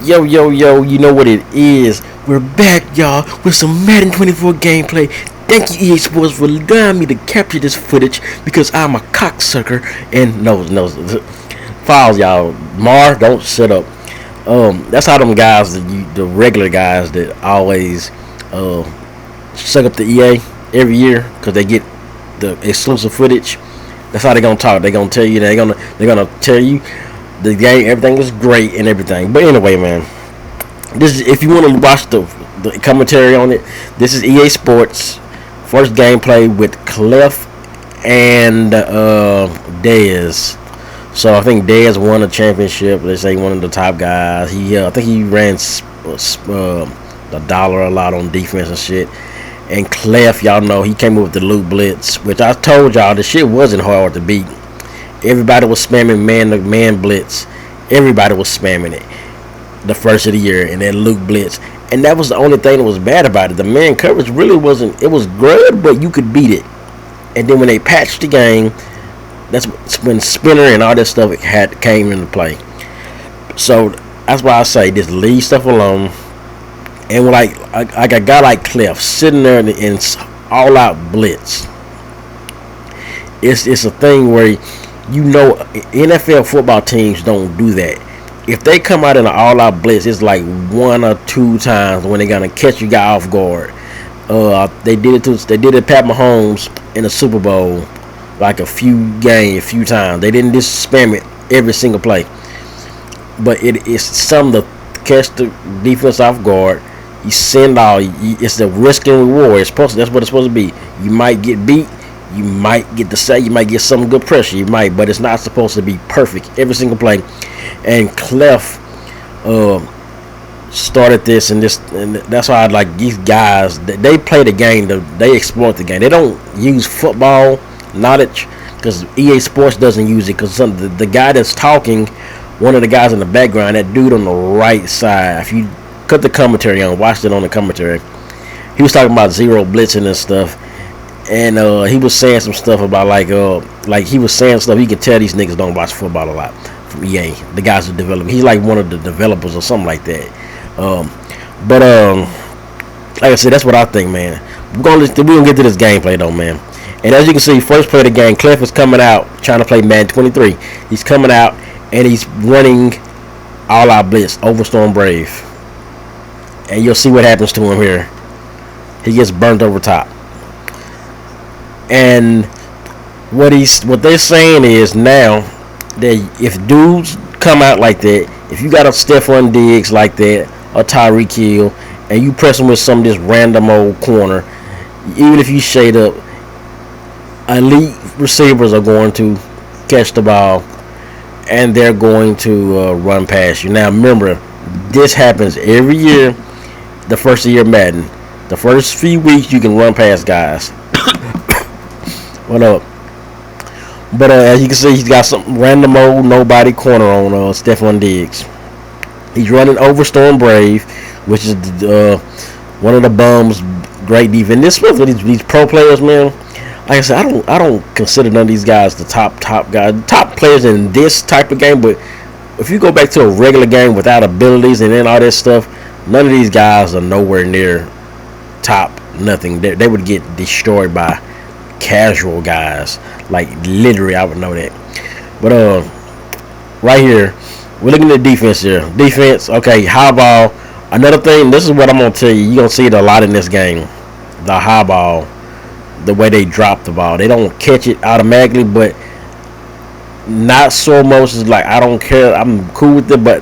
Yo, yo, yo, you know what it is. We're back, y'all, with some Madden 24 gameplay. Thank you, EA Sports, for allowing me to capture this footage because I'm a cocksucker. And no, files, y'all. Mar, don't shut up. That's how them guys, the regular guys that always uh, suck up the EA every year because they get the exclusive footage. That's how they gonna talk. They gonna tell you. They're gonna tell you the game, everything was great and everything. But anyway, man, this is if you want to watch the commentary on it. This is EA Sports first gameplay with Clef and Dez. So I think Dez won a championship. They say one of the top guys. I think he ran the dollar a lot on defense and shit. And Clef, y'all know he came up with the loot blitz, which I told y'all the shit wasn't hard to beat. Everybody was spamming man to man blitz. Everybody was spamming it the first of the year, and then Luke blitz. And that was the only thing that was bad about it. The man coverage really wasn't. It was good, but you could beat it. And then when they patched the game, that's when spinner and all that stuff came into play. So that's why I say just leave stuff alone. And like a guy like Clef sitting there in all out blitz, it's a thing where NFL football teams don't do that. If they come out in an all-out blitz, it's like one or two times when they're gonna catch you guy off guard. They did it Pat Mahomes in the Super Bowl, like a few times. They didn't just spam it every single play, but it's some to catch the defense off guard. You send it's the risk and reward. That's what it's supposed to be. You might get beat. You might get the sack. You might get some good pressure. You might, but it's not supposed to be perfect every single play. And Clef started this, and that's why I like these guys. They play the game. They exploit the game. They don't use football knowledge because EA Sports doesn't use it. Because the guy that's talking, one of the guys in the background, that dude on the right side. If you cut the commentary on, watched it on the commentary, he was talking about zero blitzing and stuff. And he was saying some stuff about like he was saying stuff. You can tell these niggas don't watch football a lot from EA. The guys who develop. He's like one of the developers or something like that. But like I said, that's what I think, man. We're gonna get to this gameplay though, man. And as you can see, first play of the game, Clef is coming out trying to play Madden 23. He's coming out and he's running all out blitz over Storm Brave. And you'll see what happens to him here. He gets burnt over top. And what they're saying is now that if dudes come out like that, if you got a Stephon Diggs like that, a Tyreek Hill, and you press them with some of this random old corner, even if you shade up, elite receivers are going to catch the ball and they're going to run past you. Now remember, this happens every year. The first of the year Madden, the first few weeks you can run past guys. What up? But as you can see, he's got some random old nobody corner on Stephon Diggs. He's running over Storm Brave, which is one of the bums. Great defense. This with these pro players, man. Like I said, I don't consider none of these guys the top guys, top players in this type of game. But if you go back to a regular game without abilities and then all that stuff, none of these guys are nowhere near top nothing. They would get destroyed by casual guys. Like literally, I would know that. But right here, we're looking at defense here. Defense, okay, high ball. Another thing, this is what I'm gonna tell you. You're gonna see it a lot in this game. The high ball, the way they drop the ball. They don't catch it automatically, but not so much as like I don't care. I'm cool with it, but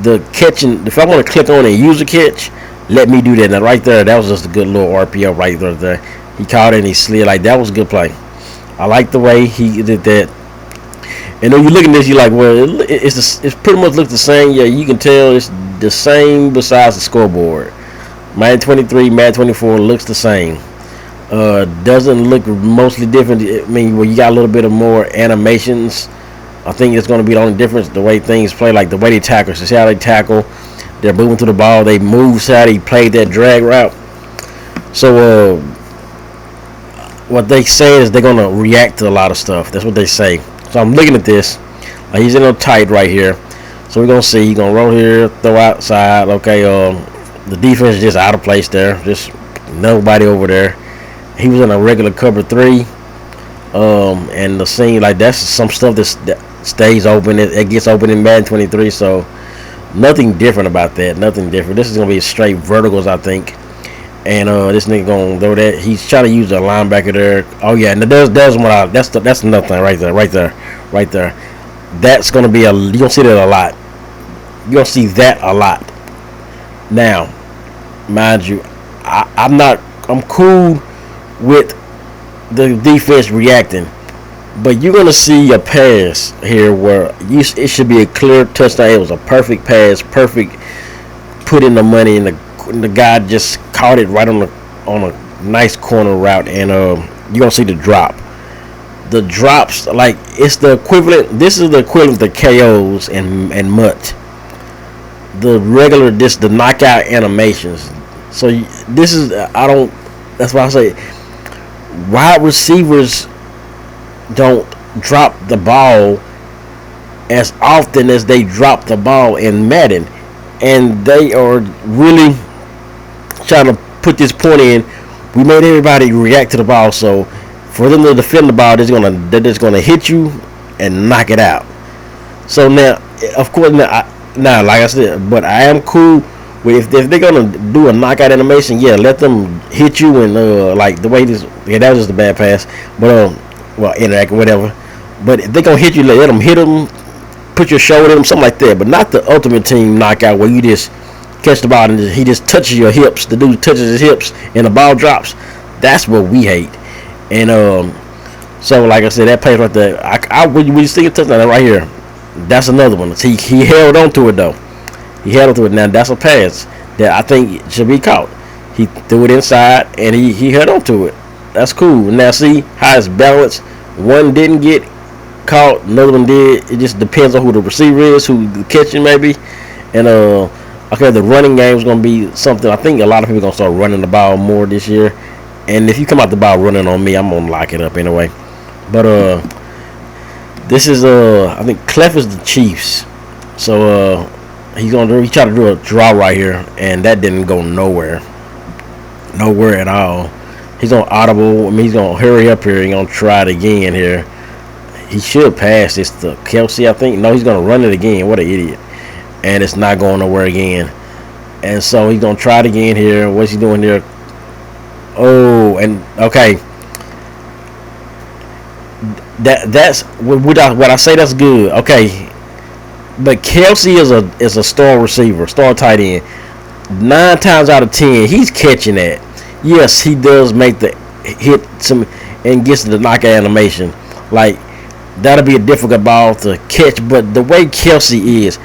the catching, if I want to click on and use a catch, let me do that. Now right there, that was just a good little RPO right there. He caught it and he slid. Like that was a good play. I like the way he did that. And when you look at this, you're like, well, it's pretty much looks the same. Yeah, you can tell it's the same besides the scoreboard. Madden 23, Madden 24 looks the same. Doesn't look mostly different. I mean, well, you got a little bit of more animations. I think it's going to be the only difference, the way things play, like the way they tackle. So see how they tackle. They're moving to the ball. They move, see how they played that drag route. So, what they say is they're going to react to a lot of stuff. That's what they say. So I'm looking at this. He's in a tight right here. So we're gonna see. He's gonna roll here, throw outside. Okay, the defense is just out of place there. Just nobody over there. He was in a regular cover three. And the scene like that's some stuff that stays open. It gets open in Madden 23. So nothing different about that. Nothing different. This is gonna be straight verticals, I think. And this nigga gonna throw that. He's trying to use a linebacker there. Oh yeah, and there's one. That's another thing right there. That's gonna be you gonna see that a lot. You gonna see that a lot. Now, mind you, I'm cool with the defense reacting, but you're gonna see a pass here where it should be a clear touchdown. It was a perfect pass, perfect put in the money, and the guy just caught it right on a nice corner route, and you're gonna see the drop. The drops, like it's the equivalent. This is the equivalent to KOs and MUT. The regular, the knockout animations. So this is That's why I say wide receivers don't drop the ball as often as they drop the ball in Madden, and they are really trying to put this point in. We made everybody react to the ball, so for them to defend the ball, they're just gonna hit you and knock it out. So now, of course, now like I said, but I am cool with if they're gonna do a knockout animation, yeah, let them hit you and like the way this. Yeah, that was just a bad pass, but well, interact or whatever. But if they're gonna hit you, let them hit them, put your shoulder in them, something like that. But not the ultimate team knockout where you just catch the ball and he just touches your hips. The dude touches his hips and the ball drops. That's what we hate. And so like I said, that pass right there, we see a touchdown right here. That's another one. He held on to it though. He held on to it. Now that's a pass that I think should be caught. He threw it inside and he held on to it. That's cool. Now see how it's balanced. One didn't get caught, another one did. It just depends on who the receiver is, who the catching maybe. And okay, the running game is gonna be something. I think a lot of people are gonna start running the ball more this year. And if you come out the ball running on me, I'm gonna lock it up anyway. But this is I think Clef is the Chiefs. So he tried to do a draw right here, and that didn't go nowhere at all. He's on audible. I mean, he's gonna hurry up here. He's gonna try it again here. He should pass this to Kelsey, I think. No, he's gonna run it again. What an idiot! And it's not going nowhere again. And so he's gonna try it again here. What's he doing here? Oh, and okay. That's what I say. That's good. Okay, but Kelsey is a star receiver, star tight end. 9 times out of 10, he's catching that. Yes, he does make the hit some and gets the knockout animation. Like that'll be a difficult ball to catch. But the way Kelsey is,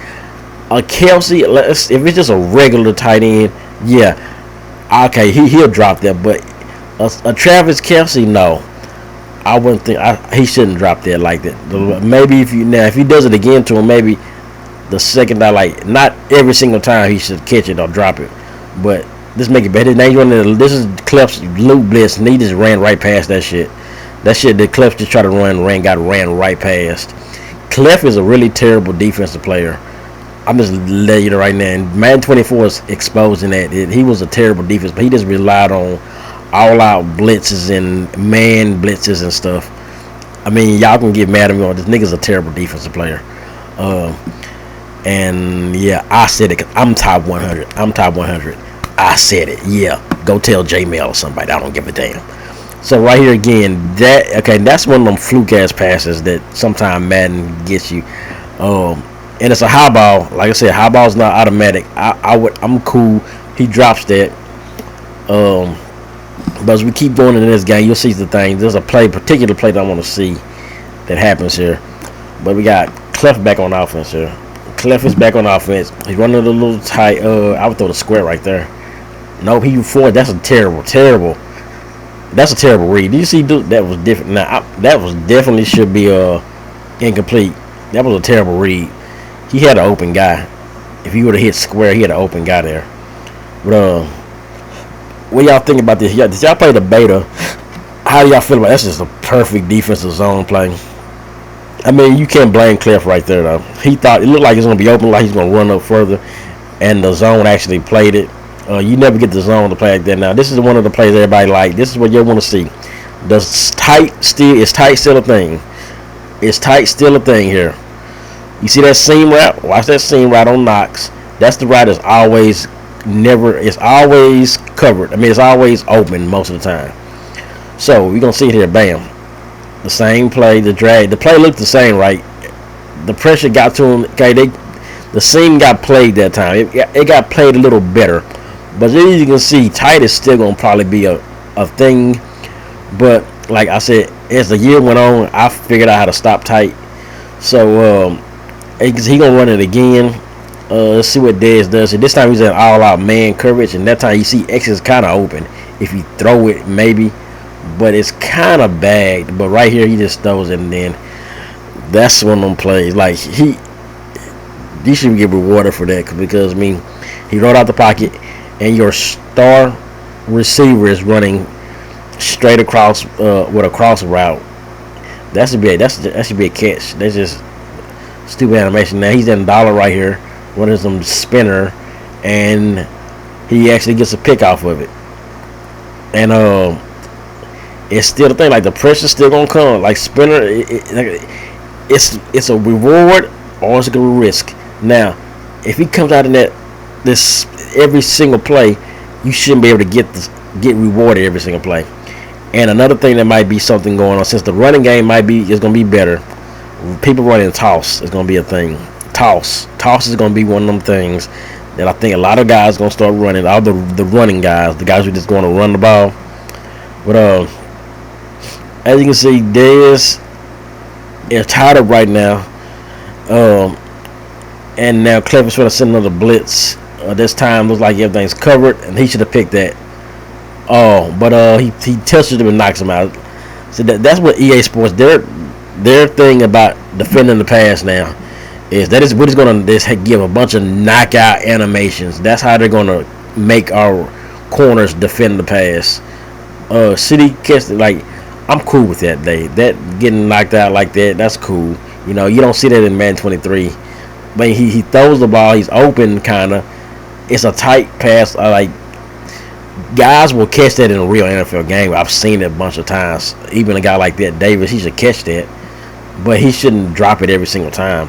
Kelsey, if it's just a regular tight end, yeah, okay, he'll drop that. But a Travis Kelsey, no. I wouldn't think he shouldn't drop that like that. Maybe if he does it again to him, maybe the second time, like not every single time he should catch it or drop it. But this make it better. Now you running. This is Clef's loop blitz, and he just ran right past that shit. That shit that Clef just tried to ran right past. Clef is a really terrible defensive player. I'm just letting you know right now. And Madden 24 is exposing that he was a terrible defense, but he just relied on all-out blitzes and man blitzes and stuff. I mean, y'all can get mad at me on this nigga's a terrible defensive player. And yeah, I said it. 'Cause I'm top 100. I said it. Yeah, go tell J-Mail or somebody. I don't give a damn. So right here again, that's one of them fluke ass passes that sometimes Madden gets you. And it's a high ball. Like I said, high ball's not automatic. I'm cool. He drops that. But as we keep going into this game, you'll see the thing. There's a particular play that I want to see that happens here. But we got Clef back on offense here. Clef is back on offense. He's running a little tight. I would throw the square right there. Nope, he forward. That's a terrible. That's a terrible read. Did you see that was different? Now that was definitely should be incomplete. That was a terrible read. He had an open guy. If he would have hit square, he had an open guy there. But what y'all think about this? Did y'all play the beta? How do y'all feel about it? That's just a perfect defensive zone play. I mean, you can't blame Cliff right there though. He thought it looked like it's gonna be open, like he's gonna run up further, and the zone actually played it. You never get the zone to play like that. Now this is one of the plays everybody like. This is what you want to see. Does tight still is tight still a thing? Is tight still a thing here? You see that seam route? Watch that seam route on Knox. That's the route that's always never. It's always covered. I mean, it's always open most of the time. So we're gonna see it here. Bam. The same play. The drag. The play looked the same, right? The pressure got to him. Okay, the seam got played that time. It got played a little better. But as you can see, tight is still gonna probably be a thing. But like I said, as the year went on, I figured out how to stop tight. So he gonna run it again. Let's see what Dez does. And this time he's in all-out man coverage, and that time you see X is kind of open. If you throw it, maybe, but it's kind of bagged. But right here, he just throws it, and then that's one of them plays. Like he should get rewarded for that because I mean, he rolled out the pocket, and your star receiver is running straight across with a cross route. That should be a catch. That's just stupid animation. Now he's in dollar right here, running some spinner, and he actually gets a pick off of it. And it's still the thing. Like the pressure's still gonna come. Like spinner, it's a reward or it's a risk. Now, if he comes out in this every single play, you shouldn't be able to get rewarded every single play. And another thing that might be something going on, since the running game is going to be better, people running toss is going to be a thing. Toss is going to be one of them things that I think a lot of guys are going to start running. All the running guys, the guys who just going to run the ball. But as you can see, Dez is tied up right now. And now Cleff is trying to send another blitz. This time looks like everything's covered, and he should have picked that. Oh, but he touches him and knocks him out. So that's what EA Sports their thing about defending the pass now is what is going to give a bunch of knockout animations. That's how they're going to make our corners defend the pass. City catch, like, I'm cool with that. That getting knocked out like that, that's cool. You know, you don't see that in Madden 23. But he throws the ball, he's open kind of. It's a tight pass. Like, guys will catch that in a real NFL game. I've seen it a bunch of times. Even a guy like that, Davis, he should catch that. But he shouldn't drop it every single time.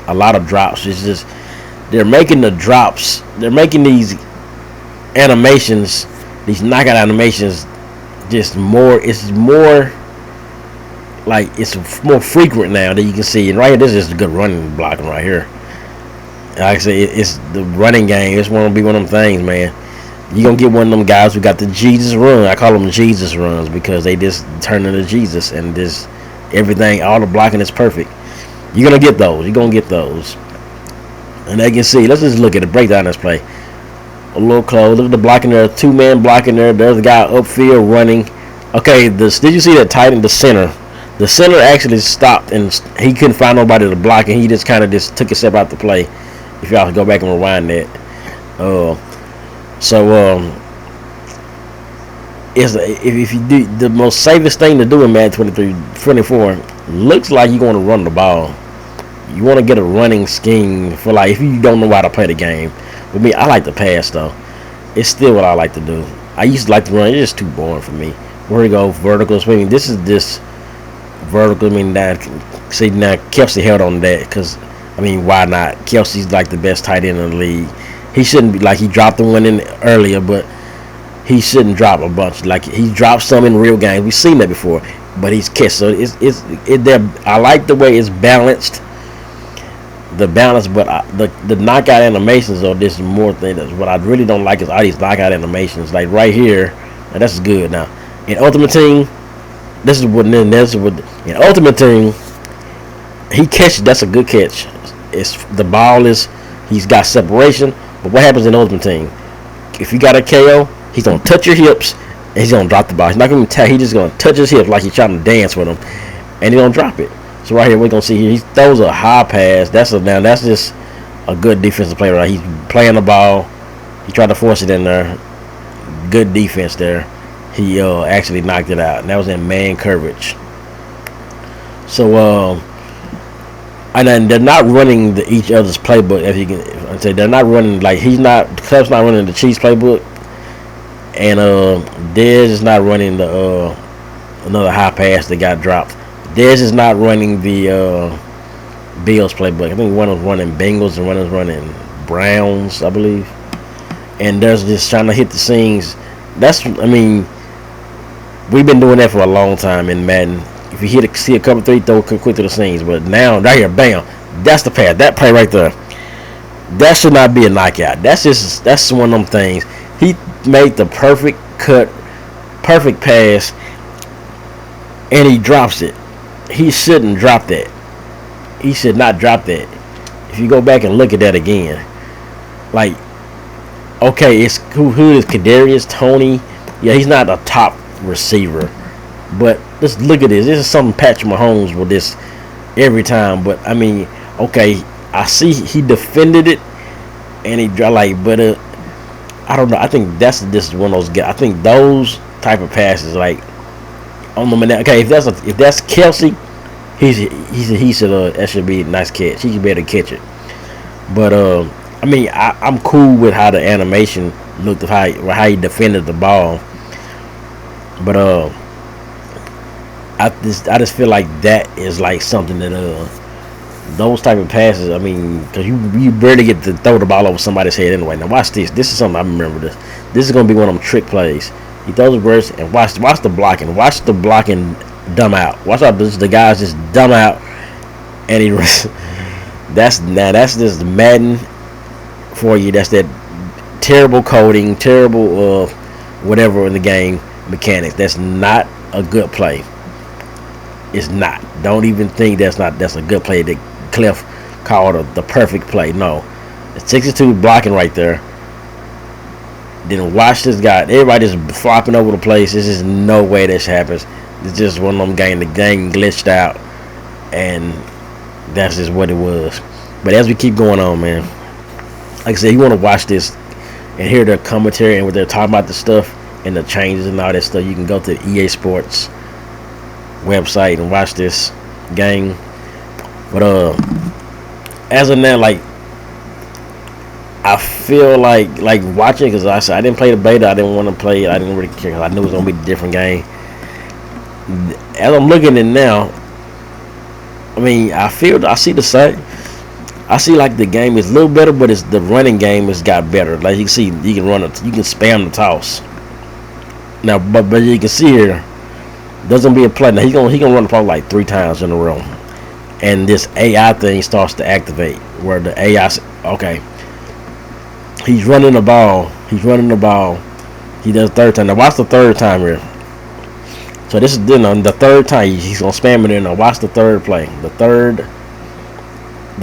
A lot of drops. It's just, they're making the drops. They're making these animations, these knockout animations, just more. It's more like it's more frequent now that you can see. And right here, this is a good running blocking right here. Like I say, it's the running game. It's going to be one of them things, man. You're going to get one of them guys who got the Jesus run. I call them Jesus runs because they just turn into Jesus and just everything, all the blocking is perfect. You're going to get those. You're going to get those. And as you can see, let's just look at the breakdown of this play. A little close. Look at the blocking there. Two-man blocking there. There's the guy upfield running. Okay, did you see that tight end, the center? The center actually stopped and he couldn't find nobody to block, and he just kind of just took a step out the play. If y'all go back and rewind that. If you do the most safest thing to do in Madden 24, looks like you're going to run the ball. You want to get a running scheme for, like, if you don't know how to play the game. With me, I like to pass though. It's still what I like to do. I used to like to run. It's just too boring for me. Where we go vertical swinging. This is this vertical. I mean, that see now Kelsey held on that because. I mean, why not? Kelsey's like the best tight end in the league. He shouldn't be like he dropped the one in earlier, but he shouldn't drop a bunch. Like he dropped some in real games. We've seen that before, but he's kissed. So I like the way it's balanced. The balance, but the knockout animations are this more thing. What I really don't like is all these knockout animations. Like right here, and that's good. Now in Ultimate Team, this is what in Ultimate Team he catches. That's a good catch. It's the ball is he's got separation, but what happens in Ultimate Team? If you got a KO, he's gonna touch your hips and he's gonna drop the ball. He's not gonna tap. He's just gonna touch his hips like he's trying to dance with him, and he's gonna drop it. So right here we're gonna see here he throws a high pass. That's just a good defensive play right. He's playing the ball. He tried to force it in there. Good defense there. He actually knocked it out. And that was in man coverage. So And then they're not running each other's playbook. If you can say, they're not running, like, Clef's not running the Chiefs playbook, and Dez is not running the another high pass that got dropped. Dez is not running the Bills playbook. I think one was running Bengals and one was running Browns, I believe. And they're just trying to hit the seams. We've been doing that for a long time in Madden. If you see a cover three, throw quick to the seams. But now, right here, bam, that's the pass. That play right there, that should not be a knockout. That's one of them things. He made the perfect cut, perfect pass, and he drops it. He shouldn't drop that. He should not drop that. If you go back and look at that again, like, okay, it's who is Kadarius Toney? Yeah, he's not a top receiver, but just look at this. This is something Patrick Mahomes with this every time. But I mean, okay, I see he defended it, and he but I don't know. I think this is one of those guys. I think those type of passes, like, on the okay, if that's Kelsey, he should that should be a nice catch. He should be able to catch it. But I mean, I'm cool with how the animation looked, of how he defended the ball. But I just feel like that is like something that those type of passes. I mean, because you barely get to throw the ball over somebody's head anyway. Now watch this. This is something I remember. This is gonna be one of them trick plays. He throws a burst and watch the blocking. Watch the blocking dumb out. Watch out the guys just dumb out, and he that's just Madden for you. That's that terrible coding, terrible whatever in the game mechanics. That's not a good play. It's not. Don't even think that's a good play that Cliff called the perfect play. No, it's 62 blocking right there. Then watch this guy. Everybody just flopping over the place. There's just no way this happens. It's just one of them games. The game glitched out, and that's just what it was. But as we keep going on, man, like I said, you want to watch this and hear their commentary and what they're talking about, the stuff and the changes and all that stuff. You can go to the EA Sports website and watch this game. But as of now, like, I feel like watching, because I said I didn't play the beta. I didn't want to play it. I didn't really care because I knew it was gonna be a different game. As I'm looking at it now, I mean, I see the same. I see like the game is a little better, but the running game has got better. Like, you can see, you can spam the toss. Now, but you can see here, there's gonna be a play. Now he gonna run the ball like 3 times in a row, and this AI thing starts to activate where the AI, okay, he's running the ball. He does the third time. Now watch the third time here. So this is the third time he's gonna spam it in. Now watch the third play. The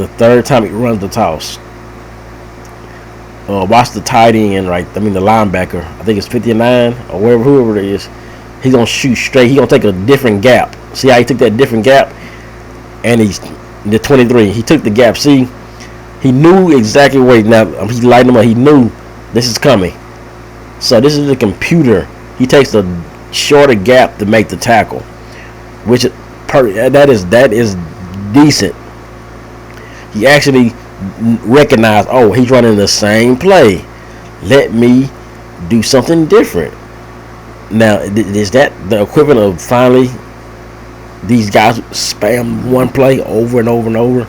third time he runs the toss. Watch the tight end, right? I mean the linebacker. I think it's 59 or whoever it is. He's gonna shoot straight. He's gonna take a different gap. See how he took that different gap? And he's the 23. He took the gap. See, he knew exactly where. Now he lighting him up. He knew this is coming. So this is the computer. He takes the shorter gap to make the tackle, which that is decent. He actually recognized, oh, he's running the same play. Let me do something different. Now, is that the equivalent of finally these guys spam one play over and over and over?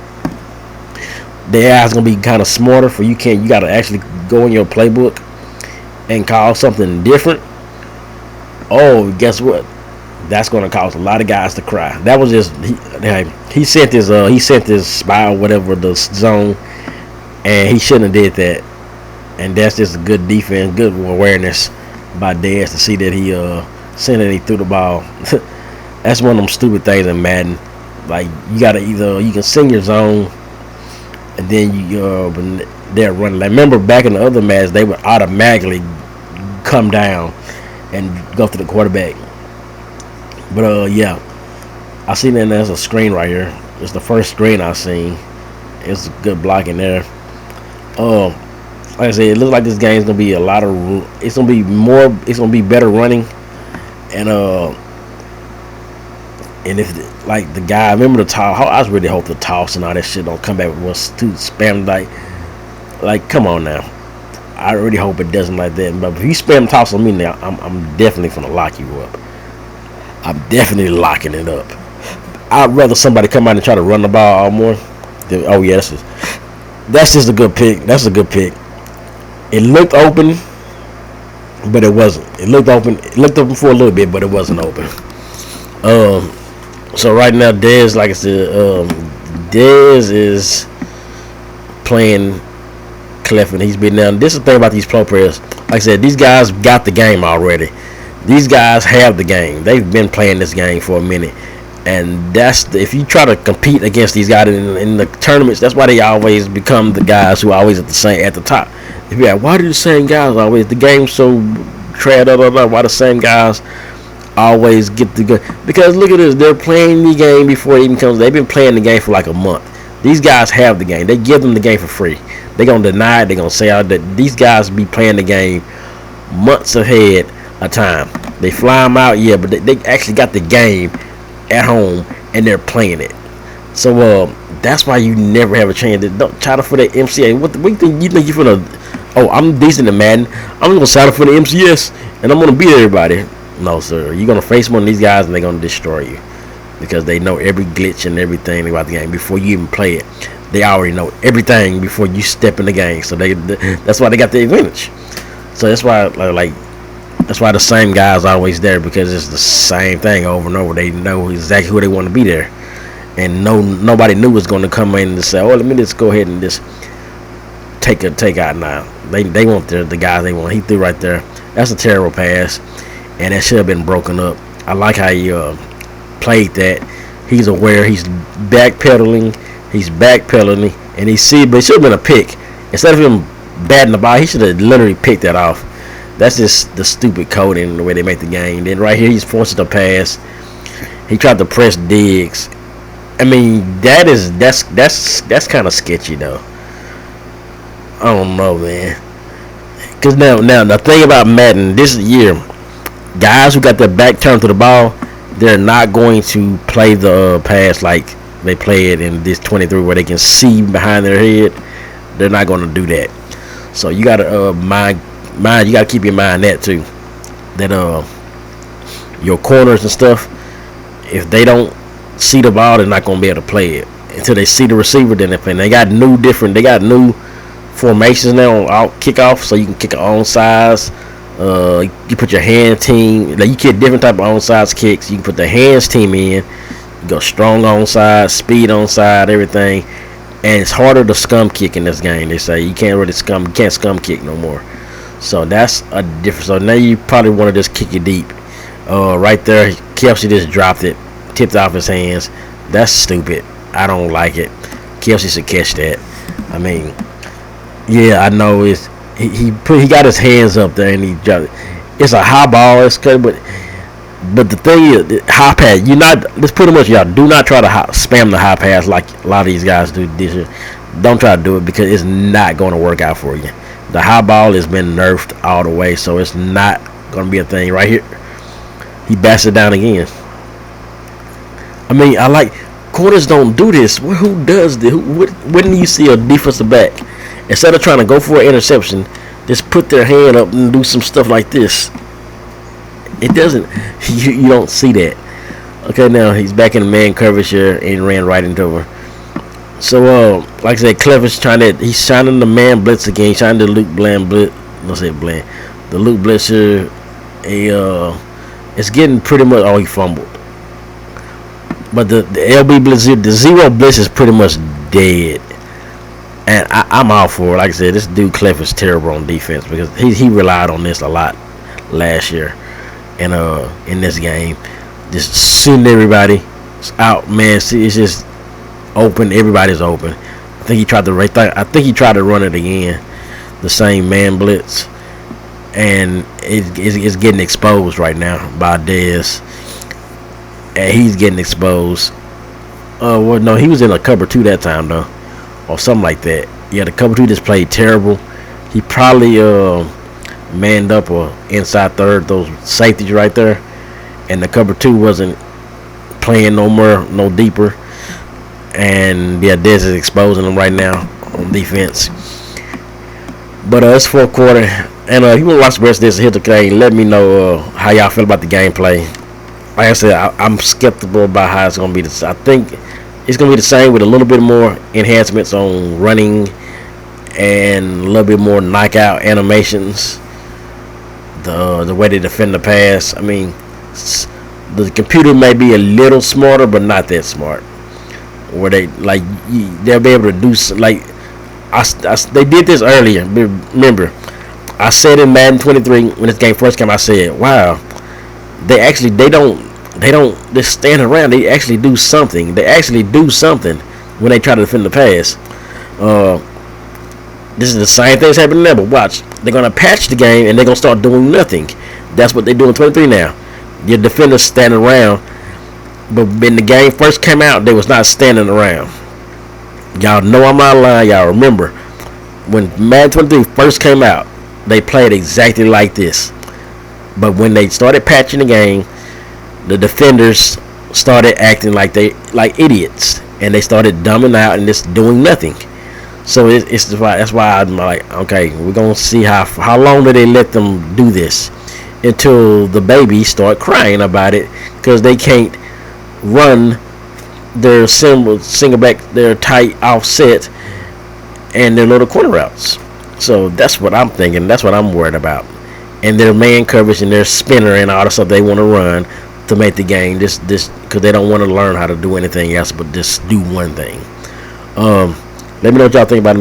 The AI is gonna be kind of smarter for you. You got to actually go in your playbook and call something different. Oh, guess what? That's gonna cause a lot of guys to cry. That was just he sent his spy or whatever the zone, and he shouldn't have did that. And that's just a good defense, good awareness by Dez to see that he sent it, he threw the ball. That's one of them stupid things in Madden. Like, you gotta you can sing your zone, and then they're running. Like, remember back in the other match, they would automatically come down and go to the quarterback. But yeah, I seen that there's a screen right here. It's the first screen I seen. It's good blocking there. Like I said, it looks like this game's gonna be it's gonna be better running, and And if like the guy, I remember the toss. I was really hope the toss and all that shit don't come back with what's too spam like come on now. I really hope it doesn't like that. But if you spam toss on me now, I'm definitely gonna lock you up. I'm definitely locking it up. I'd rather somebody come out and try to run the ball all more. Oh yeah, that's just a good pick. That's a good pick. It looked open, but it wasn't. It looked open. It looked open for a little bit, but it wasn't open. So right now, Dez, like I said, Dez is playing Clef, and he's been down. This is the thing about these pro players. Like I said, these guys got the game already. These guys have the game. They've been playing this game for a minute, and if you try to compete against these guys in the tournaments, that's why they always become the guys who are always at the top. If you're like, why do the same guys always? The game's so trash. Why the same guys always get the good? Because look at this, they're playing the game before it even comes. They've been playing the game for like a month. These guys have the game. They give them the game for free. They're gonna deny it. They're gonna say that these guys be playing the game months ahead of time. They fly them out, yeah, but they actually got the game at home and they're playing it. So that's why you never have a chance. Don't try to for that MCA. What you think you're gonna? Oh, I'm decent at Madden. I'm gonna sign up for the MCS and I'm gonna beat everybody. No, sir. You're gonna face one of these guys and they're gonna destroy you because they know every glitch and everything about the game before you even play it. They already know everything before you step in the game. So that's why they got the advantage. So that's why that's why the same guys are always there, because it's the same thing over and over. They know exactly who they want to be there, and nobody new is going to come in and say, "Oh, let me just go ahead and just take out now." They want the guys they want. He threw right there. That's a terrible pass, and that should have been broken up. I like how he played that. He's aware. He's backpedaling, and he see. But it should have been a pick. Instead of him batting the ball, he should have literally picked that off. That's just the stupid coding, the way they make the game. Then right here, he's forced to pass. He tried to press Diggs. I mean, that's kind of sketchy though. I don't know, man. Because now the thing about Madden this year, guys who got their back turned to the ball, they're not going to play the pass like they play it in this 23 where they can see behind their head. They're not going to do that. So you got to you got to keep in mind that too. That your corners and stuff, if they don't see the ball, they're not going to be able to play it until they see the receiver. Then they play. They got new formations now on kickoff, so you can kick an onside. You put your hand team, like you get different type of onside kicks. You can put the hands team in. You go strong onside, speed onside, everything. And it's harder to scum kick in this game. They say you can't scum kick no more. So that's a difference. So now you probably want to just kick it deep. Right there, Kelsey just dropped it, tipped off his hands. That's stupid. I don't like it. Kelsey should catch that. I mean, yeah, I know he got his hands up there and he dropped it. It's a high ball. It's good, but the thing is, high pass. Let's put it much, y'all. Do not try to spam the high pass like a lot of these guys do this year. Don't try to do it because it's not going to work out for you. The high ball has been nerfed all the way, so it's not going to be a thing. Right here, he bats it down again. I mean, I like corners don't do this. Who does this? When do you see a defensive back, instead of trying to go for an interception, just put their hand up and do some stuff like this? It doesn't. You don't see that. Okay, now he's back in the man coverage here and ran right into her. So, like I said, Clever's he's shining the man blitz again. He's shining the Luke Bland blitz. Let's say Bland. The Luke blitzer. It's getting pretty much. Oh, he fumbled. But the LB blitz, the zero blitz is pretty much dead. And I'm all for it. Like I said, this dude Clever's terrible on defense because he relied on this a lot last year. And in this game, just sending everybody out, man. See, it's just open. Everybody's open. I think he tried to run it again, the same man blitz, and it's getting exposed right now by Dez, and he's getting exposed. Well, no, he was in a cover 2 that time though, or something like that. Yeah, the cover 2 just played terrible. He probably manned up or inside third those safeties right there, and the cover 2 wasn't playing no more, no deeper. And yeah, Dez is exposing them right now on defense. But it's fourth quarter, and if you want to watch the rest of this, hit the game. Let me know how y'all feel about the gameplay. Like I said, I'm skeptical about how it's gonna be. I think it's gonna be the same with a little bit more enhancements on running and a little bit more knockout animations. The way they defend the pass. I mean, the computer may be a little smarter, but not that smart. Where they like they'll be able to do like they did this earlier. Remember, I said in Madden 23 when this game first came, I said, "Wow, they don't just stand around. They actually do something. They actually do something when they try to defend the pass." This is the same thing that's happening there, but watch. They're gonna patch the game and they're gonna start doing nothing. That's what they do in 23 now. Your defenders stand around, but when the game first came out, they was not standing around. Y'all know I'm not lying. Y'all remember when Madden 23 first came out, they played exactly like this. But when they started patching the game, the defenders started acting like idiots, and they started dumbing out and just doing nothing. So that's why I'm like, okay, we're gonna see how long do they let them do this until the babies start crying about it because they can't run their single back, their tight offset, and their little corner routes. So that's what I'm thinking. That's what I'm worried about. And their man coverage and their spinner and all the stuff they want to run to make the game this because they don't want to learn how to do anything else but just do one thing. Let me know what y'all think about it, man.